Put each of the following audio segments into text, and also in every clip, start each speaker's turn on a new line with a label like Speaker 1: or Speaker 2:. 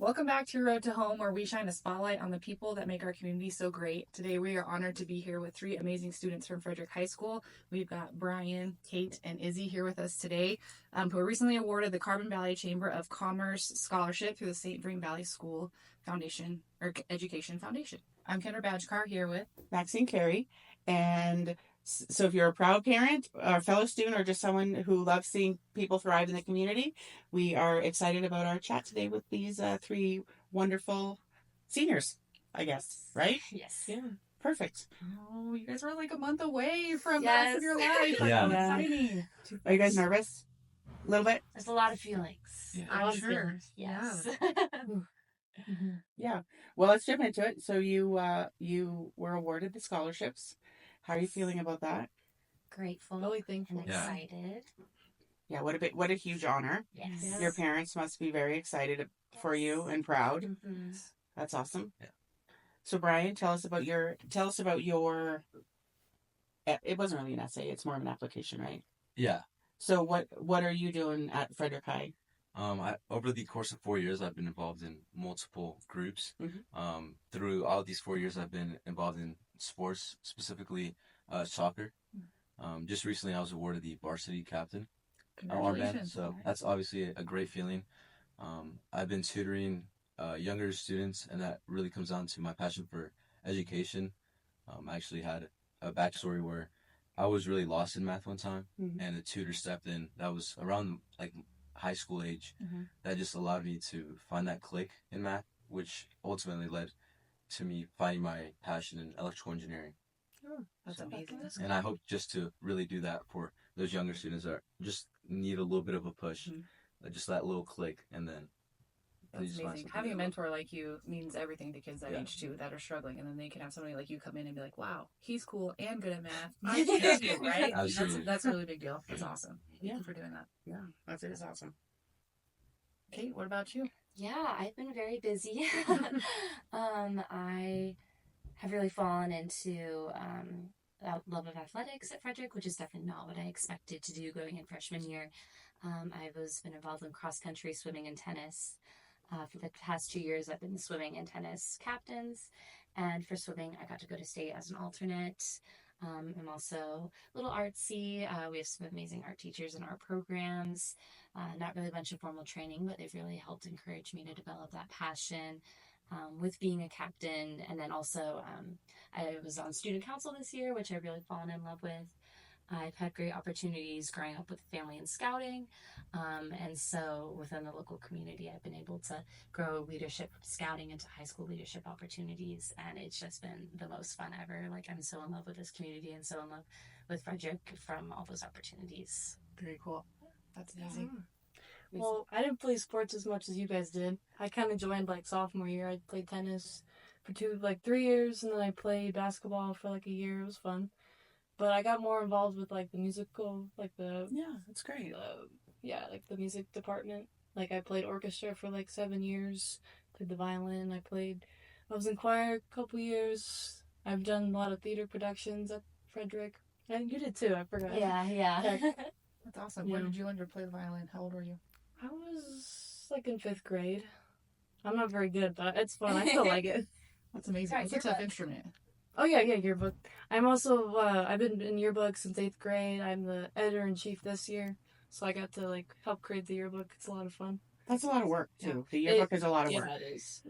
Speaker 1: Welcome back to Your Road to Home, where we shine a spotlight on the people that make our community so great. Today, we are honored to be here with three amazing students from Frederick High School. We've got Brian, Kate, and Izzy here with us today, who were recently awarded the Carbon Valley Chamber of Commerce Scholarship through the St. Vrain Valley School Foundation, or Education Foundation. I'm Kendra Badgekar here with
Speaker 2: Maxine Carey. And so if you're a proud parent or fellow student or just someone who loves seeing people thrive in the community, we are excited about our chat today with these three wonderful seniors, I guess, right?
Speaker 3: Yes.
Speaker 2: Yeah. Perfect.
Speaker 1: Oh, you guys are like a month away from the
Speaker 3: Yes.
Speaker 1: rest of your life.
Speaker 4: Yeah.
Speaker 1: How exciting.
Speaker 2: Are you guys nervous? A little bit?
Speaker 3: There's a lot of feelings.
Speaker 4: Yeah.
Speaker 1: I'm sure.
Speaker 3: Feelings. Yes.
Speaker 2: Yeah. Well, let's jump into it. So you were awarded the scholarships. How are you feeling about that?
Speaker 3: Grateful
Speaker 1: Really thankful.
Speaker 3: and
Speaker 4: Yeah.
Speaker 3: excited.
Speaker 2: Yeah, what a huge honor.
Speaker 3: Yes.
Speaker 2: Your parents must be very excited for you and proud.
Speaker 3: Mm-hmm.
Speaker 2: That's awesome.
Speaker 4: Yeah.
Speaker 2: So Brian, tell us about your it wasn't really an essay, it's more of an application, right?
Speaker 4: Yeah.
Speaker 2: So what are you doing at Frederick High?
Speaker 4: Over the course of 4 years, I've been involved in multiple groups.
Speaker 2: Mhm.
Speaker 4: Through all these 4 years, I've been involved in sports, specifically soccer. Just recently, I was awarded the varsity captain armband,
Speaker 1: Congratulations.
Speaker 4: so that's obviously a great feeling. I've been tutoring younger students, and that really comes down to my passion for education. I actually had a backstory where I was really lost in math one time,
Speaker 2: Mhm.
Speaker 4: and a tutor stepped in. That was around like high school age.
Speaker 1: Mhm.
Speaker 4: That just allowed me to find that click in math, which ultimately led to me finding my passion in electrical engineering.
Speaker 1: That's
Speaker 4: So-
Speaker 1: amazing.
Speaker 4: And I hope just to really do that for those younger students that just need a little bit of a push,
Speaker 1: Mhm.
Speaker 4: just that little click, and then they
Speaker 1: That's
Speaker 4: just find
Speaker 1: amazing.
Speaker 4: something
Speaker 1: Having a
Speaker 4: they love.
Speaker 1: mentor like you means everything to kids that
Speaker 4: Yeah.
Speaker 1: age too that are struggling, and then they can have somebody like you come in and be like, "Wow, he's cool and good at math. I can do you, right?"
Speaker 4: Absolutely.
Speaker 1: That's a really big deal. That's awesome. Thank
Speaker 2: Yeah.
Speaker 1: you for doing that.
Speaker 2: Yeah, it is awesome.
Speaker 1: Kate, what about you?
Speaker 3: Yeah, I've been very busy. I have really fallen into a love of athletics at Frederick, which is definitely not what I expected to do going in freshman year. I was been involved in cross country, swimming, and tennis. For the past 2 years, I've been swimming and tennis captains. And for swimming, I got to go to state as an alternate. I'm also a little artsy. We have some amazing art teachers in our programs. Not really a bunch of formal training, but they've really helped encourage me to develop that passion with being a captain. And then also, I was on student council this year, which I've really fallen in love with. I've had great opportunities growing up with family and scouting. And so within the local community, I've been able to grow leadership scouting into high school leadership opportunities. And it's just been the most fun ever. Like, I'm so in love with this community and so in love with Frederick from all those opportunities.
Speaker 1: Very cool. That's amazing.
Speaker 5: Well, I didn't play sports as much as you guys did. I kind of joined like sophomore year. I played tennis for 3 years, and then I played basketball for like a year. It was fun. But I got more involved with like the musical, like
Speaker 2: Yeah, that's great.
Speaker 5: like the music department. Like I played orchestra for like 7 years, played the violin. I was in choir a couple years. I've done a lot of theater productions at Frederick. And you did too, I forgot.
Speaker 3: Yeah.
Speaker 1: That's awesome. When
Speaker 5: Yeah.
Speaker 1: did you learn to play the violin? How old were you?
Speaker 5: I was like in 5th grade. I'm not very good, but it's fun. I still like it.
Speaker 1: That's amazing.
Speaker 3: Right,
Speaker 1: It's a tough
Speaker 3: yearbook.
Speaker 1: instrument.
Speaker 5: Oh yeah, yearbook. I'm also I've been in yearbook since 8th grade. I'm the editor-in-chief this year, so I got to like help create the yearbook. It's a lot of fun.
Speaker 2: That's a lot of work too. The yearbook is a lot of
Speaker 5: Yeah,
Speaker 2: work.
Speaker 5: it is.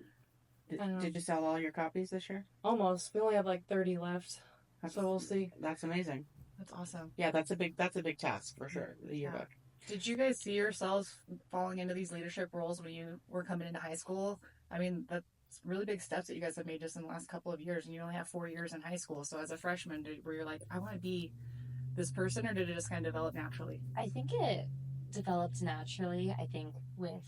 Speaker 2: Did you sell all your copies this year?
Speaker 5: Almost. We only have like 30 left, so we'll see.
Speaker 2: That's amazing.
Speaker 1: That's awesome.
Speaker 2: Yeah, that's a big task for sure. The yearbook.
Speaker 1: Did you guys see yourselves falling into these leadership roles when you were coming into high school? I mean, that's really big steps that you guys have made just in the last couple of years, and you only have 4 years in high school. So as a freshman, were you like, I want to be this person, or did it just kind of develop naturally?
Speaker 3: I think it developed naturally. I think with,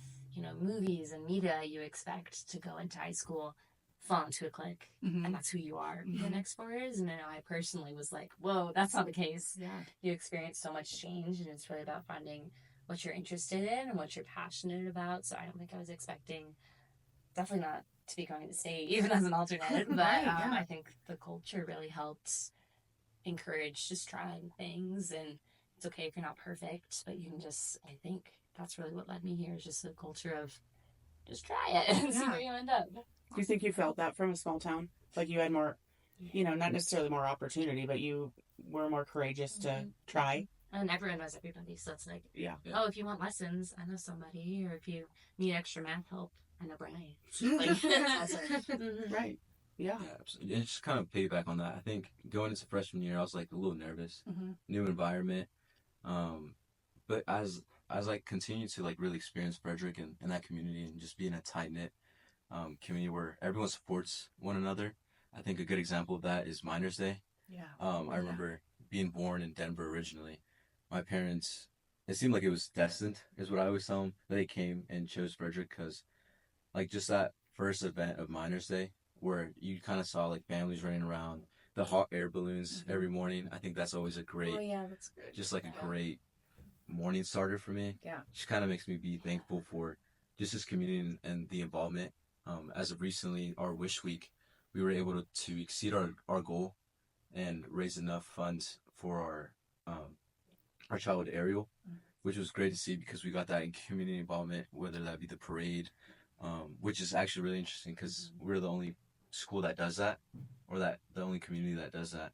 Speaker 3: movies and media, you expect to go into high school, fall into a clique, and that's who you are the next 4 years. And I personally was like, whoa, that's not the case.
Speaker 1: Yeah.
Speaker 3: You experience so much change, and it's really about finding what you're interested in and what you're passionate about. So I don't think I was expecting, definitely not to be going to state, even as an alternate, but
Speaker 1: Right, yeah.
Speaker 3: I think the culture really helped encourage just trying things, and it's okay if you're not perfect, but you can just, I think that's really what led me here, is just the culture of just try it and see
Speaker 2: Yeah.
Speaker 3: where you end up.
Speaker 2: Do you think you felt that from a small town? Like you had more, not necessarily more opportunity, but you were more courageous to try?
Speaker 3: And everyone knows everybody, so it's like,
Speaker 2: Yeah.
Speaker 3: oh, if you want lessons, I know somebody, or if you need extra math help, I know Brian. Like,
Speaker 2: Right. Yeah.
Speaker 4: Yeah, absolutely. And just kind of piggyback on that, I think going into freshman year, I was like a little nervous, new environment. But as I continue to like really experience Frederick and that community and just being a tight knit community where everyone supports one another, I think a good example of that is Miners Day.
Speaker 1: Yeah.
Speaker 4: I remember being born in Denver originally. My parents, it seemed like it was destined, is what I always tell them. They came and chose Frederick because, like, just that first event of Miners Day, where you kind of saw like families running around, the hot air balloons every morning. I think that's always a great,
Speaker 5: Oh yeah, that's good.
Speaker 4: just like a great morning starter for me.
Speaker 1: Yeah.
Speaker 4: Just kind of makes me be thankful for just this community and the involvement. As of recently, our Wish Week, we were able to exceed our goal and raise enough funds for our childhood aerial, which was great to see because we got that in community involvement, whether that be the parade, which is actually really interesting because we're the only school that does that, or that the only community that does that,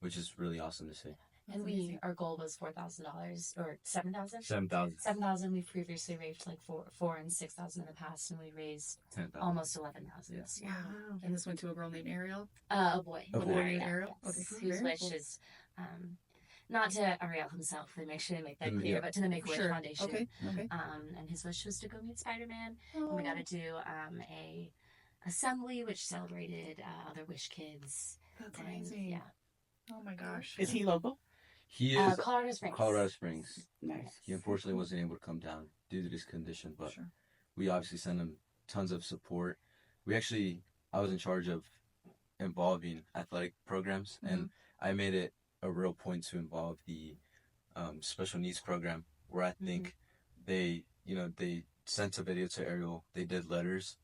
Speaker 4: which is really awesome to see.
Speaker 3: and our goal was $4,000 or $7,000.
Speaker 4: 7,000.
Speaker 3: 7,000. We've previously raised like four and 6,000 in the past, and we raised
Speaker 4: 10,000.
Speaker 3: almost 11,000.
Speaker 4: Yeah.
Speaker 3: So,
Speaker 1: Wow. And this went to a girl named Ariel?
Speaker 3: a boy.
Speaker 4: A boy
Speaker 1: named Ariel?
Speaker 3: Yes.
Speaker 1: Okay.
Speaker 3: Whose
Speaker 1: Very
Speaker 3: wish
Speaker 1: cool.
Speaker 3: is not to Ariel himself. They make sure to make that clear,
Speaker 4: Yeah.
Speaker 3: but to the Make-A-Wish
Speaker 1: Sure.
Speaker 3: Foundation.
Speaker 1: Okay. Okay.
Speaker 3: And his wish was to go meet Spider-Man. And we got to do a assembly which celebrated other Wish kids.
Speaker 1: That's
Speaker 3: And,
Speaker 1: amazing.
Speaker 3: yeah.
Speaker 1: Oh my gosh.
Speaker 2: Is he local?
Speaker 4: He is
Speaker 3: Colorado Springs.
Speaker 4: Colorado Springs.
Speaker 2: Nice.
Speaker 4: He unfortunately wasn't able to come down due to this condition, but
Speaker 1: Sure.
Speaker 4: we obviously sent him tons of support. I was in charge of involving athletic programs, and I made it a real point to involve the special needs program, where I think they sent a video to Ariel, they did letters,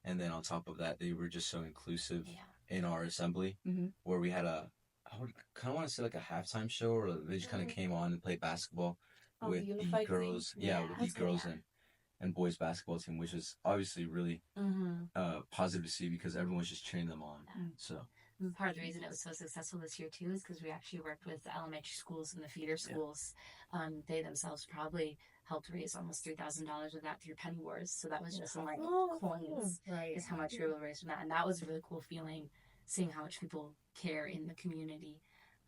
Speaker 4: and then on top of that, they were just so inclusive in our assembly, where we had I would kind of want to say like a halftime show, or they just kind of came on and played basketball
Speaker 5: Oh,
Speaker 4: with
Speaker 5: the
Speaker 4: the
Speaker 5: unified team?
Speaker 4: girls, with the
Speaker 3: That's
Speaker 4: girls
Speaker 3: good.
Speaker 4: and boys basketball team, which is obviously really positive to see because everyone's just cheering them on. So
Speaker 3: And part of the reason it was so successful this year too is because we actually worked with the elementary schools and the feeder schools. They themselves probably helped raise almost $3,000 of that through Penny Wars. So that was just in like coins
Speaker 1: Right.
Speaker 3: is how much we were able to raise from that, and that was a really cool feeling, seeing how much people care in the community.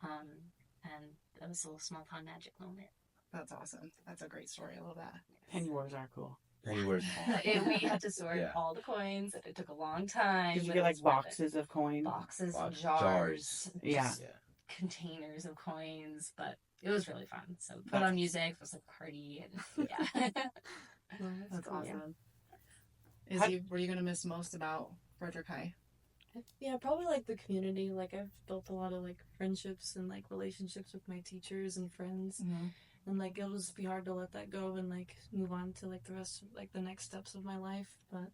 Speaker 3: And that was a little small town magic moment.
Speaker 1: That's awesome. That's a great story. I love that.
Speaker 2: Penny wars are cool.
Speaker 4: Penny Wars.
Speaker 3: We had to sort
Speaker 4: Yeah.
Speaker 3: all the coins, and it took a long time.
Speaker 2: Did you
Speaker 3: but
Speaker 2: get
Speaker 3: it
Speaker 2: like
Speaker 3: was worth it.
Speaker 2: boxes of coins?
Speaker 3: Boxes,
Speaker 4: Box-
Speaker 3: jars,
Speaker 4: jars.
Speaker 2: Yeah.
Speaker 3: just containers of coins, but it was really fun. So put on music, it was like a party, and yeah.
Speaker 1: That's
Speaker 5: cool.
Speaker 1: awesome. Izzy, what are you going to miss most about Frederick High?
Speaker 5: Yeah, probably like the community. Like I've built a lot of like friendships and like relationships with my teachers and friends. And like it'll just be hard to let that go and like move on to like the rest of like the next steps of my life. But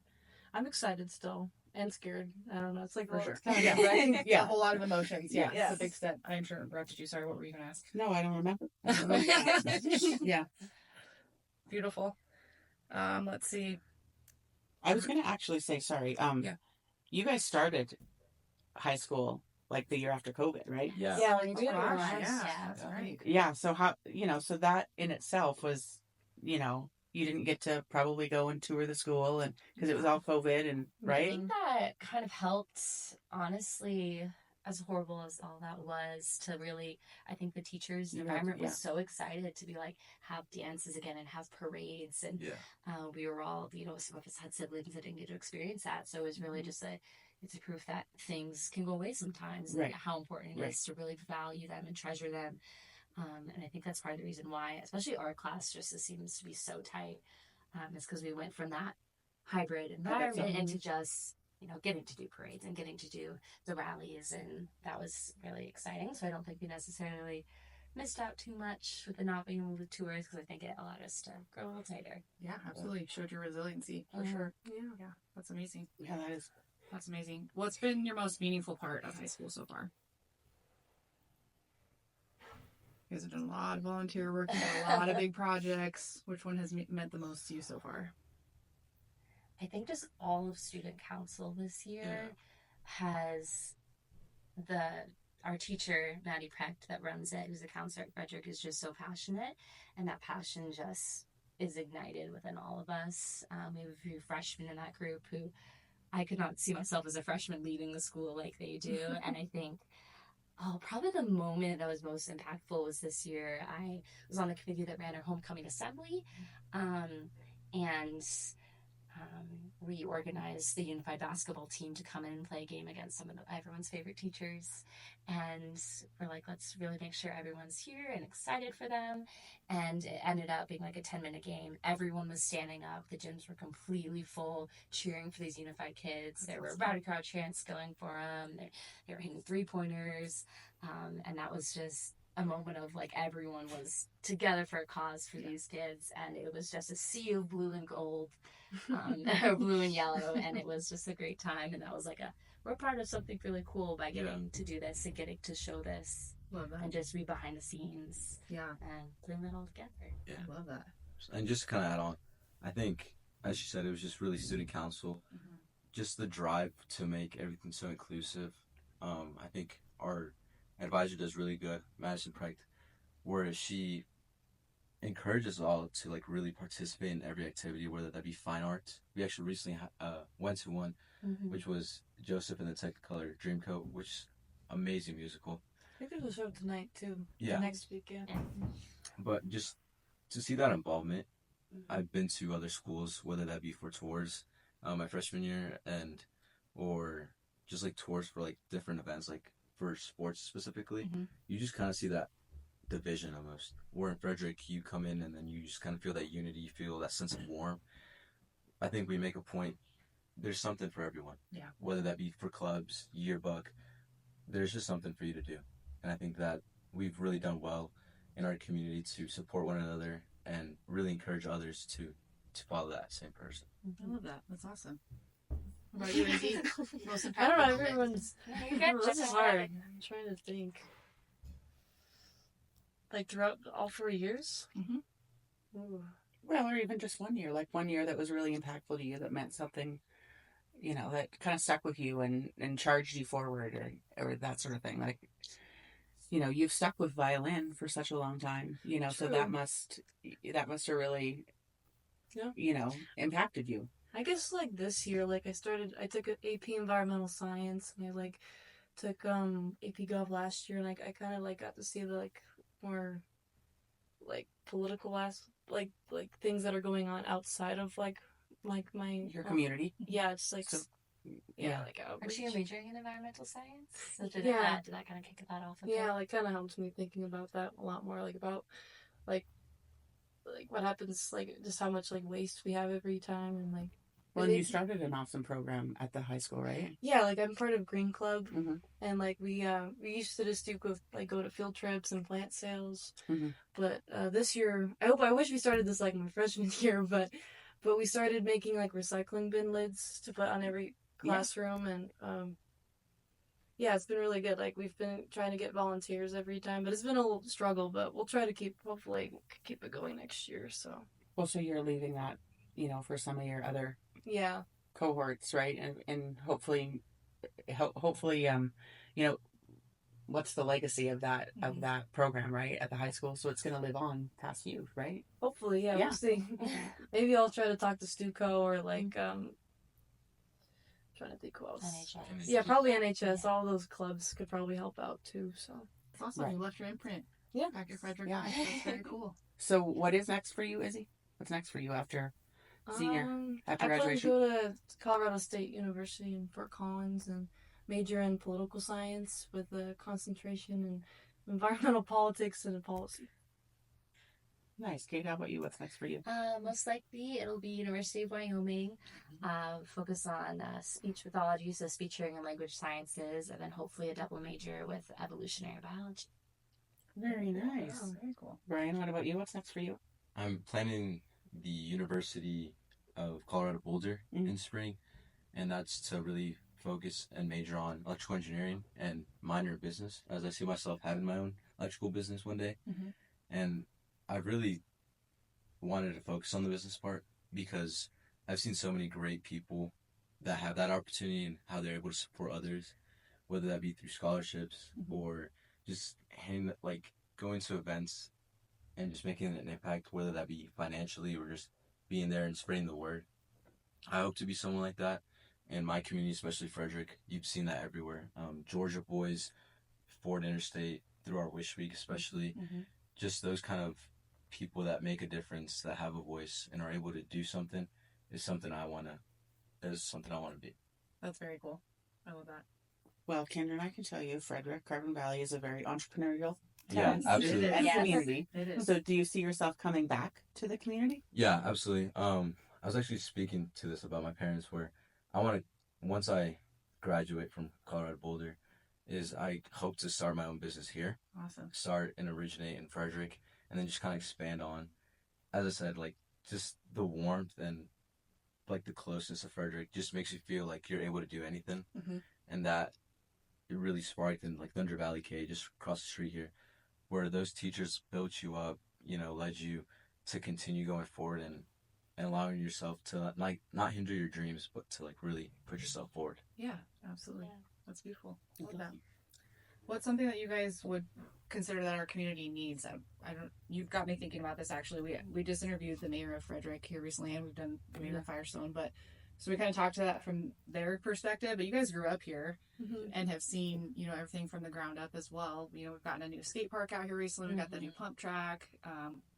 Speaker 5: I'm excited still and scared. I don't know. It's like
Speaker 1: For
Speaker 5: well,
Speaker 1: sure.
Speaker 5: it's kind of
Speaker 1: Yeah.
Speaker 5: right.
Speaker 1: Yeah, a whole lot of emotions. Yeah,
Speaker 5: Yes.
Speaker 1: it's a big step. I interrupted you. Sorry, what were you going to ask?
Speaker 2: No, I don't remember.
Speaker 1: Yeah. Beautiful. Let's see.
Speaker 2: I was going to actually say, sorry.
Speaker 1: Yeah.
Speaker 2: You guys started high school like the year after COVID, right?
Speaker 4: Yeah.
Speaker 5: Yeah, like
Speaker 1: Oh, gosh,
Speaker 3: Yeah.
Speaker 1: yeah, that's right.
Speaker 2: Yeah. So how, so that in itself was, you didn't get to probably go and tour the school and because it was all COVID and
Speaker 3: I
Speaker 2: right.
Speaker 3: think that kind of helped, honestly, as horrible as all that was, to really, I think the teachers'
Speaker 2: You had-
Speaker 3: environment
Speaker 2: yeah.
Speaker 3: was so excited to be like, have dances again and have parades. And we were all, some of us had siblings that didn't get to experience that. So it was really just it's a proof that things can go away sometimes
Speaker 2: Right.
Speaker 3: and how important it is to really value them and treasure them. And I think that's part of the reason why, especially our class, just seems to be so tight. Is because we went from that hybrid environment into just, getting to do parades and getting to do the rallies. And that was really exciting. So I don't think we necessarily missed out too much with the not being able to tours because I think it allowed us to grow a little tighter.
Speaker 1: Yeah, absolutely. Showed your resiliency for sure. Yeah, that's amazing.
Speaker 2: Yeah, that is.
Speaker 1: That's amazing. What's been your most meaningful part of high school so far? You guys have done a lot of volunteer work, you've done a lot of big projects. Which one has meant the most to you so far?
Speaker 3: I I think just all of student council this year has our teacher, Maddie Precht, that runs it, who's a counselor at Frederick, is just so passionate, and that passion just is ignited within all of us. We have a few freshmen in that group who I could not see myself as a freshman leading the school like they do, and I think probably the moment that was most impactful was this year. I was on the committee that ran our homecoming assembly, and we organized the unified basketball team to come in and play a game against everyone's favorite teachers. And we're like, let's really make sure everyone's here and excited for them. And it ended up being like a 10-minute game. Everyone was standing up. The gyms were completely full, cheering for these unified kids. There were rowdy crowd chants going for them. They were hitting 3-pointers. And that was just a moment of like everyone was together for a cause for these kids, and it was just a sea of blue and gold, or blue and yellow, and it was just a great time. And that was like we're part of something really cool by getting to do this and getting to show this.
Speaker 1: Love that.
Speaker 3: And just be behind the scenes.
Speaker 1: Yeah.
Speaker 3: And putting that all together.
Speaker 4: Yeah.
Speaker 1: Love that.
Speaker 4: And just to kind of add on, I think, as you said, it was just really student council, just the drive to make everything so inclusive. I think our advisor does really good, Madison Precht, where she encourages us all to like really participate in every activity, whether that be fine art. We actually recently went to one, which was Joseph and the Technicolor Dreamcoat, which is amazing musical.
Speaker 5: I think there's a show tonight too.
Speaker 4: Yeah.
Speaker 5: Next weekend.
Speaker 4: But just to see that involvement, I've been to other schools, whether that be for tours, my freshman year, or just like tours for like different events, like for sports specifically. You just kind of see that division almost. Where in Frederick, you come in and then you just kind of feel that unity, you feel that sense of warmth. I think we make a point. There's something for everyone.
Speaker 1: Yeah.
Speaker 4: Whether that be for clubs, yearbook, there's just something for you to do. And I think that we've really done well in our community to support one another and really encourage others to follow that same person.
Speaker 1: I love that. That's awesome. What about you, Izzy? Most
Speaker 5: I don't know.
Speaker 1: impactful
Speaker 5: Everyone's. This is hard. I'm trying to think. Like throughout all 4 years. Ooh.
Speaker 2: Well, or even just 1 year, like 1 year that was really impactful to you, that meant something, you know, that kind of stuck with you and charged you forward, or that sort of thing. Like, you know, you've stuck with violin for such a long time, you know, so
Speaker 5: True.
Speaker 2: that must have really, you know, impacted you.
Speaker 5: I guess like this year, like I took an AP Environmental Science, and I like took AP Gov last year, and I kind of like got to see the like more like political like things that are going on outside of like my
Speaker 2: Your community.
Speaker 5: Yeah, it's like
Speaker 2: So,
Speaker 5: like
Speaker 3: Aren't you majoring in environmental science? So did
Speaker 5: Yeah.
Speaker 3: that kind of kick that off?
Speaker 5: Yeah, like kind of helps me thinking about that a lot more, like about like what happens, like just how much like waste we have every time, and like.
Speaker 2: Well, and you started an awesome program at the high school, right?
Speaker 5: Yeah, like I'm part of Green Club,
Speaker 2: Mhm.
Speaker 5: and like we used to just go to field trips and plant sales.
Speaker 2: Mhm.
Speaker 5: But this year, I wish we started this like my freshman year, but we started making like recycling bin lids to put on every classroom, and it's been really good. Like we've been trying to get volunteers every time, but it's been a little struggle. But we'll try to hopefully keep it going next year. So
Speaker 2: Well, so you're leaving that, you know, for some of your other
Speaker 5: yeah.
Speaker 2: cohorts, right? And hopefully, you know, what's the legacy of that program, right, at the high school? So it's going to live on past you, right?
Speaker 5: Hopefully, yeah.
Speaker 2: Yeah.
Speaker 5: We'll see. Maybe I'll try to talk to Stuco or like trying to think who else.
Speaker 3: NHS.
Speaker 5: Yeah, probably NHS. All those clubs could probably help out too. So
Speaker 1: It's awesome.
Speaker 2: Right.
Speaker 1: You left your imprint.
Speaker 5: Yeah.
Speaker 1: Back at Frederick
Speaker 2: Yeah.
Speaker 1: High. That's very cool.
Speaker 2: So what is next for you, Izzy? What's next for you after senior, after
Speaker 5: I plan to
Speaker 2: graduation?
Speaker 5: go to Colorado State University in Fort Collins and major in political science with a concentration in environmental politics and policy.
Speaker 2: Nice. Kate, how about you? What's next for you?
Speaker 3: Most likely it'll be University of Wyoming, focus on speech pathology, so speech, hearing, and language sciences, and then hopefully a double major with evolutionary biology.
Speaker 2: Very nice.
Speaker 1: Oh, very cool.
Speaker 2: Brian, what about you? What's next for you?
Speaker 4: I'm planning the University of Colorado Boulder in spring, and that's to really focus and major on electrical engineering and minor business, as I see myself having my own electrical business one day. And I really wanted to focus on the business part because I've seen so many great people that have that opportunity and how they're able to support others, whether that be through scholarships or just going to events and just making an impact, whether that be financially or just being there and spreading the word. I hope to be someone like that. In my community, especially Frederick, you've seen that everywhere. Georgia boys, Ford Interstate, through our Wish Week especially, just those kind of people that make a difference, that have a voice and are able to do something is something I want to be.
Speaker 1: That's very cool. I love that.
Speaker 2: Well, Kendra, I can tell you, Frederick, Carbon Valley is a very entrepreneurial
Speaker 4: Yeah,
Speaker 2: town
Speaker 4: absolutely.
Speaker 2: and
Speaker 3: Yes.
Speaker 2: community.
Speaker 1: It is.
Speaker 2: So do you see yourself coming back to the community?
Speaker 4: Yeah, absolutely. I was actually speaking to this about my parents where I want to, once I graduate from Colorado Boulder, is I hope to start my own business here,
Speaker 1: Awesome.
Speaker 4: start and originate in Frederick, and then just kind of expand on, as I said, like just the warmth and like the closeness of Frederick just makes you feel like you're able to do anything. And that it really sparked in like Thunder Valley K, just across the street here, where those teachers built you up, led you to continue going forward and allowing yourself to like not hinder your dreams, but to like really put yourself forward.
Speaker 1: Yeah, absolutely.
Speaker 3: Yeah.
Speaker 1: That's beautiful. I love that. What's something that you guys would consider that our community needs? You've got me thinking about this actually. We just interviewed the mayor of Frederick here recently, and we've done the mayor of Firestone, so we kind of talked to that from their perspective. But you guys grew up here and have seen, everything from the ground up as well. We've gotten a new skate park out here recently. We got the new pump track.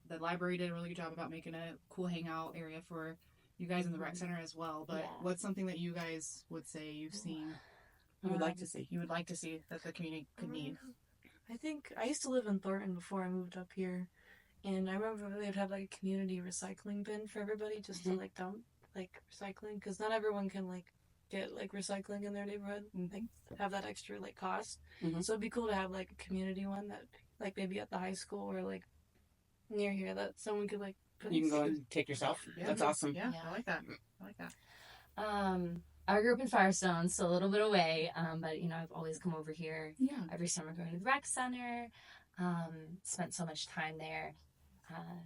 Speaker 1: The library did a really good job about making a cool hangout area for you guys in the rec center as well. But what's something that you guys would say you've seen?
Speaker 2: You would like to see.
Speaker 1: You would like to see that the community could need.
Speaker 5: I think I used to live in Thornton before I moved up here, and I remember they'd have like a community recycling bin for everybody just to like dump like recycling, because not everyone can like get like recycling in their neighborhood and like have that extra like cost. So it'd be cool to have like a community one that like maybe at the high school or like near here that someone could like put.
Speaker 2: You can go and take yourself.
Speaker 1: Yeah.
Speaker 2: That's awesome.
Speaker 1: Yeah,
Speaker 3: Yeah.
Speaker 1: I like that. I like that.
Speaker 3: I grew up in Firestone, so a little bit away, but I've always come over here
Speaker 1: Yeah.
Speaker 3: every summer going to the rec center. Spent so much time there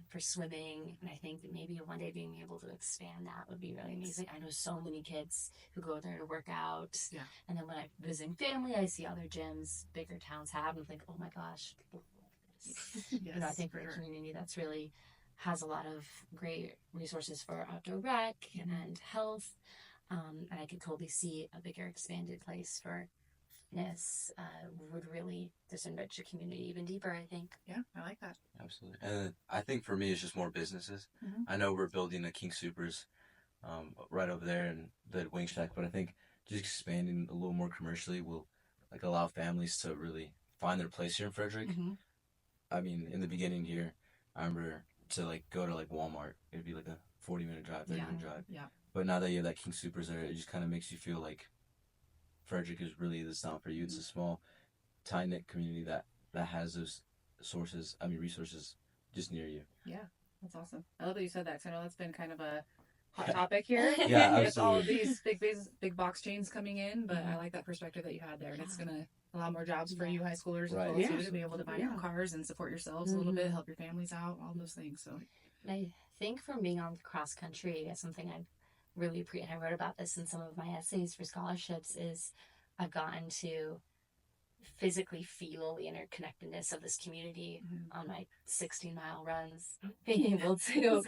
Speaker 3: for swimming, and I think that maybe one day being able to expand that would be really amazing. I know so many kids who go there to work out, and then when I'm visiting family, I see other gyms bigger towns have, and think, oh my gosh.
Speaker 1: Yes,
Speaker 3: I think for a community that's really has a lot of great resources for outdoor rec and health. And I could totally see a bigger expanded place for fitness would really just enrich your community even deeper, I think.
Speaker 1: Yeah, I like that.
Speaker 4: Absolutely. And I think for me, it's just more businesses. I know we're building a King Supers right over there and the Wing Shack, but I think just expanding a little more commercially will like allow families to really find their place here in Frederick. I mean, in the beginning here, I remember to like go to like Walmart, it'd be like a 40-minute drive, 30-minute drive.
Speaker 1: Yeah.
Speaker 4: But now that you have that King Supers there, it just kind of makes you feel like Frederick is really the town for you. It's a small, tight-knit community that has those resources just near you.
Speaker 1: Yeah, that's awesome. I love that you said that, because I know that's been kind of a hot topic here.
Speaker 4: Yeah,
Speaker 1: with all of
Speaker 4: absolutely.
Speaker 1: these big box chains coming in, but I like that perspective that you had there, and it's gonna allow more jobs for you high schoolers as
Speaker 4: Right.
Speaker 1: well, too,
Speaker 2: Yeah.
Speaker 1: to be able to buy your own cars and support yourselves a little bit, help your families out, all those things. So
Speaker 3: And I think from being on the cross country, that's something I've really and I wrote about this in some of my essays for scholarships, is I've gotten to physically feel the interconnectedness of this community on my 16-mile runs, being able to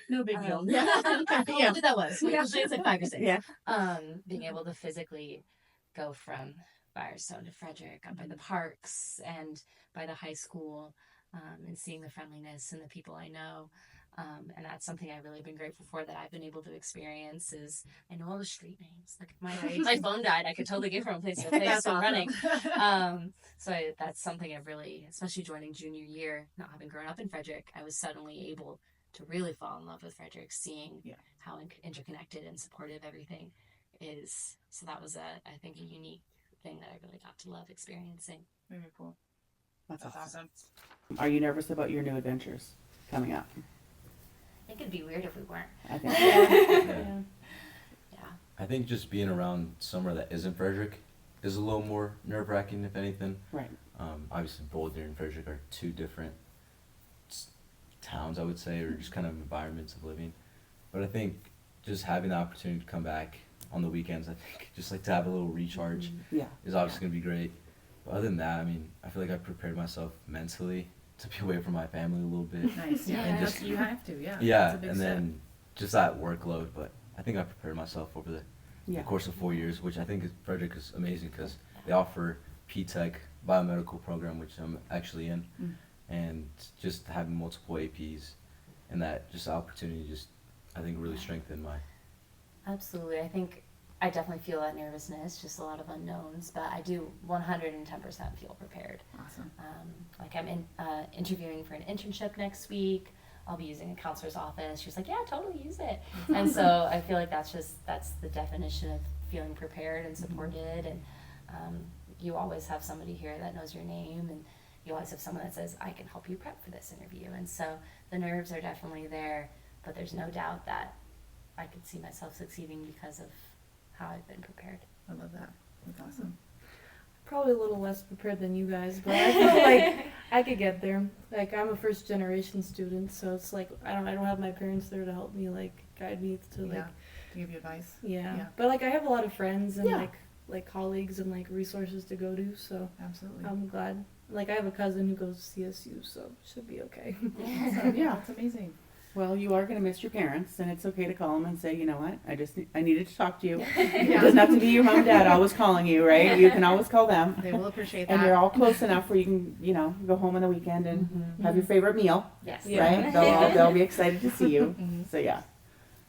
Speaker 1: no big deal.
Speaker 3: yeah, that was
Speaker 1: Yeah.
Speaker 3: usually it's like 5 or 6.
Speaker 2: Yeah.
Speaker 3: Being able to physically go from Firestone to Frederick, up by the parks and by the high school, and seeing the friendliness and the people I know. And that's something I've really been grateful for, that I've been able to experience. Is I know all the street names. Like my phone died, I could totally get from place to place
Speaker 1: That's
Speaker 3: from
Speaker 1: awesome.
Speaker 3: running. That's something I've really, especially joining junior year, not having grown up in Frederick, I was suddenly able to really fall in love with Frederick, seeing how interconnected and supportive everything is. So that was I think a unique thing that I really got to love experiencing.
Speaker 1: Very cool.
Speaker 2: That's
Speaker 1: That's
Speaker 2: awesome.
Speaker 1: awesome.
Speaker 2: Are you nervous about your new adventures coming up?
Speaker 3: I think it'd be weird if we weren't.
Speaker 2: I think
Speaker 4: Yeah.
Speaker 3: Yeah.
Speaker 4: I think just being around somewhere that isn't Frederick is a little more nerve-wracking, if anything.
Speaker 2: Right.
Speaker 4: Obviously, Boulder and Frederick are two different towns, I would say, or just kind of environments of living. But I think just having the opportunity to come back on the weekends, I think, just like to have a little recharge
Speaker 2: Yeah.
Speaker 4: is obviously going to be great. But other than that, I mean, I feel like I prepared myself mentally to be away from my family a little bit.
Speaker 1: Nice. Yeah.
Speaker 4: And
Speaker 1: That's,
Speaker 4: just,
Speaker 1: you have to. Yeah.
Speaker 4: yeah,
Speaker 1: That's a big
Speaker 4: and
Speaker 1: step.
Speaker 4: then just that workload. But I think I prepared myself over
Speaker 2: Yeah.
Speaker 4: the course of 4 years, which I think Frederick is amazing because they offer P-Tech biomedical program, which I'm actually in,
Speaker 1: Mm.
Speaker 4: and just having multiple APs and that just opportunity just I think really strengthened my.
Speaker 3: Absolutely. I think I definitely feel that nervousness, just a lot of unknowns, but I do 110% feel prepared.
Speaker 1: Awesome.
Speaker 3: Like I'm interviewing for an internship next week. I'll be using a counselor's office. She was like, yeah, totally use it. And so I feel like that's the definition of feeling prepared and supported. And you always have somebody here that knows your name, and you always have someone that says, I can help you prep for this interview. And so the nerves are definitely there, but there's no doubt that I could see myself succeeding because of how I've been prepared.
Speaker 1: I love that. That's awesome.
Speaker 5: Probably a little less prepared than you guys, but I feel like I could get there. Like I'm a first generation student, so it's like I don't have my parents there to help me, like guide me to like
Speaker 1: Yeah. To give you advice.
Speaker 5: yeah.
Speaker 1: Yeah.
Speaker 5: But like I have a lot of friends and
Speaker 2: Yeah.
Speaker 5: like colleagues and like resources to go to, so
Speaker 1: Absolutely.
Speaker 5: I'm glad. Like I have a cousin who goes to CSU, so should be okay.
Speaker 1: Awesome.
Speaker 2: Yeah.
Speaker 1: That's amazing.
Speaker 2: Well, you are going to miss your parents, and it's okay to call them and say, you know what, I needed to talk to you. It
Speaker 1: Yeah.
Speaker 2: doesn't have to be your mom and dad always calling you, right? You can always call them.
Speaker 1: They will appreciate that.
Speaker 2: And you're all close enough where you can, go home on the weekend and have your favorite meal,
Speaker 3: Yes.
Speaker 5: Yeah.
Speaker 2: right? They'll be excited to see you.
Speaker 1: Mhm.
Speaker 2: So yeah.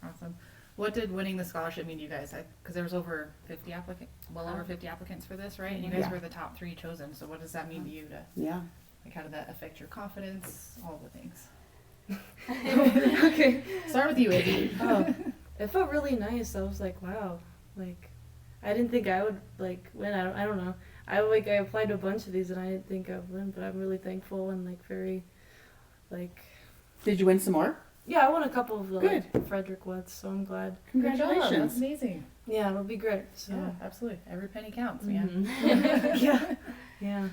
Speaker 1: Awesome. What did winning the scholarship mean to you guys? Because there was over 50 applicants, over 50 applicants for this, right? And you guys
Speaker 2: Yeah.
Speaker 1: were the top 3 chosen. So what does that mean to you?
Speaker 2: Yeah.
Speaker 1: Like, how did that affect your confidence? All the things.
Speaker 5: Okay.
Speaker 1: Start with you, Izzy.
Speaker 5: Oh, it felt really nice. I was like, wow, like I didn't think I would like win. I don't know. I applied to a bunch of these and I didn't think I would win, but I'm really thankful and like very, like
Speaker 2: Did you win some more?
Speaker 5: yeah, I won a couple of the
Speaker 2: Good.
Speaker 5: like, Frederick ones, so I'm glad.
Speaker 1: Good job. That's
Speaker 2: Congratulations.
Speaker 1: amazing.
Speaker 5: Yeah, it'll be great. So
Speaker 1: Yeah, absolutely. Every penny counts, man.
Speaker 3: Mhm.
Speaker 5: yeah, yeah.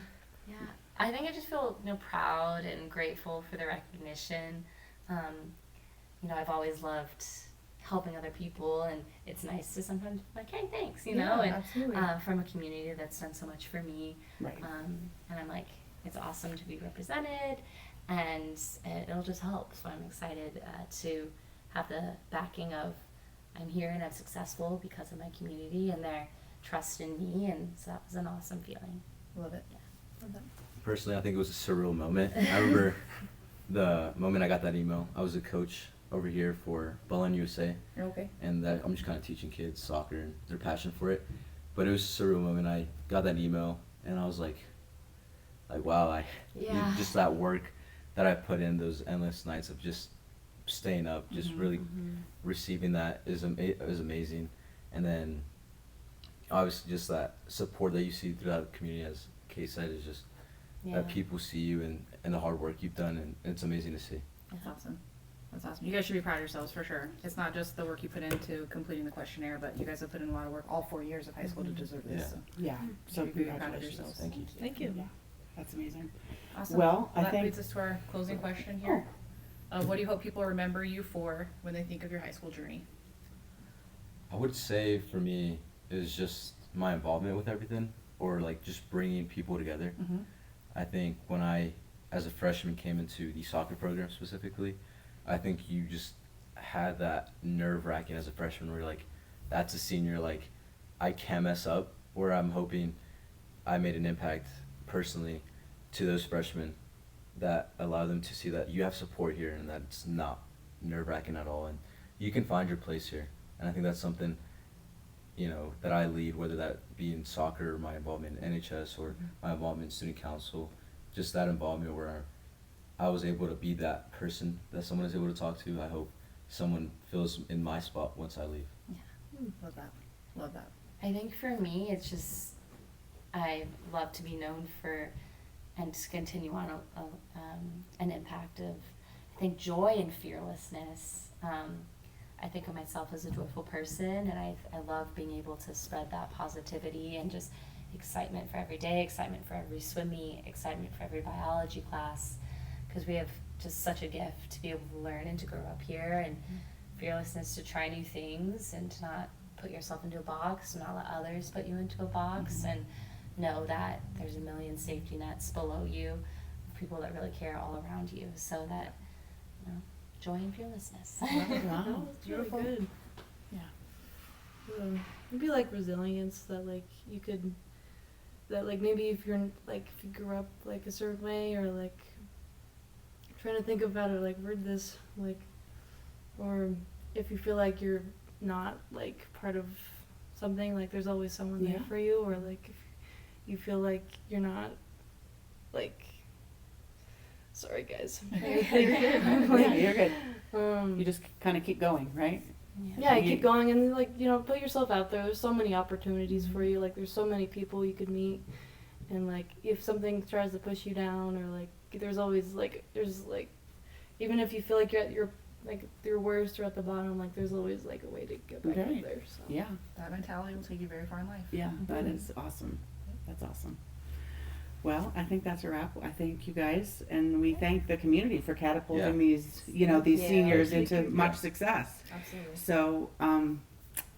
Speaker 3: Yeah, I think I just feel proud and grateful for the recognition. I've always loved helping other people, and it's nice to sometimes be like, hey, thanks,
Speaker 1: Yeah,
Speaker 3: and
Speaker 1: absolutely.
Speaker 3: from a community that's done so much for me.
Speaker 2: Right.
Speaker 3: And I'm like, it's awesome to be represented, and it'll just help. So I'm excited to have the backing of I'm here and I'm successful because of my community and their trust in me, and so that was an awesome feeling.
Speaker 1: Love it.
Speaker 4: Personally, I think it was a surreal moment. I remember the moment I got that email. I was a coach over here for Ballon USA,
Speaker 1: You're okay.
Speaker 4: and that I'm just kind of teaching kids soccer and their passion for it. But it was a surreal moment. I got that email, and I was like wow,
Speaker 3: Yeah.
Speaker 4: just that work that I put in, those endless nights of just staying up, just really receiving that is amazing. And then obviously just that support that you see throughout the community, as Kay said, is just
Speaker 3: Yeah.
Speaker 4: that people see you and the hard work you've done, and it's amazing to see.
Speaker 1: That's awesome. That's awesome. You guys should be proud of yourselves for sure. It's not just the work you put into completing the questionnaire, but you guys have put in a lot of work all 4 years of high school to deserve this.
Speaker 4: Yeah.
Speaker 1: So
Speaker 2: Yeah. So
Speaker 1: you should be proud of
Speaker 2: congratulations.
Speaker 1: yourselves.
Speaker 4: Thank you.
Speaker 5: Thank you.
Speaker 2: Yeah. That's amazing.
Speaker 1: Awesome.
Speaker 2: Well, I
Speaker 1: that
Speaker 2: think-
Speaker 1: leads us to our closing question here. What do you hope people remember you for when they think of your high school journey?
Speaker 4: I would say for me is just my involvement with everything, or like just bringing people together.
Speaker 1: Mm-hmm.
Speaker 4: I think when I, as a freshman, came into the soccer program specifically, I think you just had that nerve-wracking as a freshman where you're like, that's a senior, like, I can't mess up, where I'm hoping I made an impact personally to those freshmen that allow them to see that you have support here and that it's not nerve-wracking at all, and you can find your place here. And I think that's something, that I lead, whether that be in soccer or my involvement in NHS or my involvement in student council, just that involvement where I was able to be that person that someone is able to talk to. I hope someone fills in my spot once I leave.
Speaker 1: Love that. Love that.
Speaker 3: I think for me, it's just I love to be known for and to continue on an impact of, I think, joy and fearlessness. I think of myself as a joyful person, and I love being able to spread that positivity and just excitement for every day, excitement for every swim meet, excitement for every biology class, because we have just such a gift to be able to learn and to grow up here. And fearlessness to try new things and to not put yourself into a box and not let others put you into a box, and know that there's a million safety nets below you, people that really care all around you, so that, you know, joy and fearlessness.
Speaker 2: Wow.
Speaker 5: That's really good.
Speaker 2: Yeah.
Speaker 5: Maybe like resilience, that like you could, that like maybe if you're like, if you grew up like a certain way, or like trying to think about it, like where'd this like, or if you feel like you're not like part of something, like there's always someone there
Speaker 2: Yeah.
Speaker 5: for you, or like if you feel like you're not like, sorry guys, I'm trying to think.
Speaker 2: Yeah, you're good.
Speaker 5: um,
Speaker 2: You just kind of keep going, right?
Speaker 5: yeah,
Speaker 2: You-
Speaker 5: keep going, and like, you know, put yourself out there. There's so many opportunities for you. Like there's so many people you could meet, and like if something tries to push you down, or like there's always like, there's like, even if you feel like you're at your like your worst or at the bottom, like there's always like a way to get back
Speaker 2: Right.
Speaker 5: up there. So.
Speaker 2: Yeah,
Speaker 1: That mentality will take you very far in life.
Speaker 2: yeah, that is awesome. That's awesome. Well, I think that's a wrap. I thank you guys, and we thank the community for catapulting these, you know, these
Speaker 3: Yeah.
Speaker 2: seniors
Speaker 5: Thank
Speaker 2: into
Speaker 5: you.
Speaker 2: much success.
Speaker 1: Absolutely.
Speaker 2: So,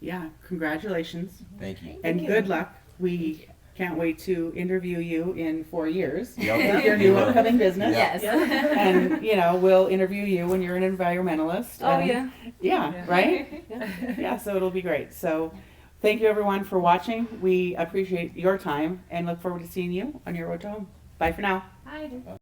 Speaker 2: yeah, congratulations
Speaker 4: Thank you.
Speaker 2: and
Speaker 5: you.
Speaker 2: good luck. We can't wait to interview you in 4 years
Speaker 4: Yep.
Speaker 2: with your new
Speaker 4: We will.
Speaker 2: upcoming business.
Speaker 3: Yes.
Speaker 2: And, you know, we'll interview you when you're an environmentalist.
Speaker 5: Oh
Speaker 2: and-
Speaker 5: yeah.
Speaker 2: Yeah,
Speaker 1: Yeah.
Speaker 2: right?
Speaker 5: Yeah.
Speaker 2: Yeah, so it'll be great. So thank you everyone for watching. We appreciate your time and look forward to seeing you on your road to home. Bye for now.
Speaker 5: Hi.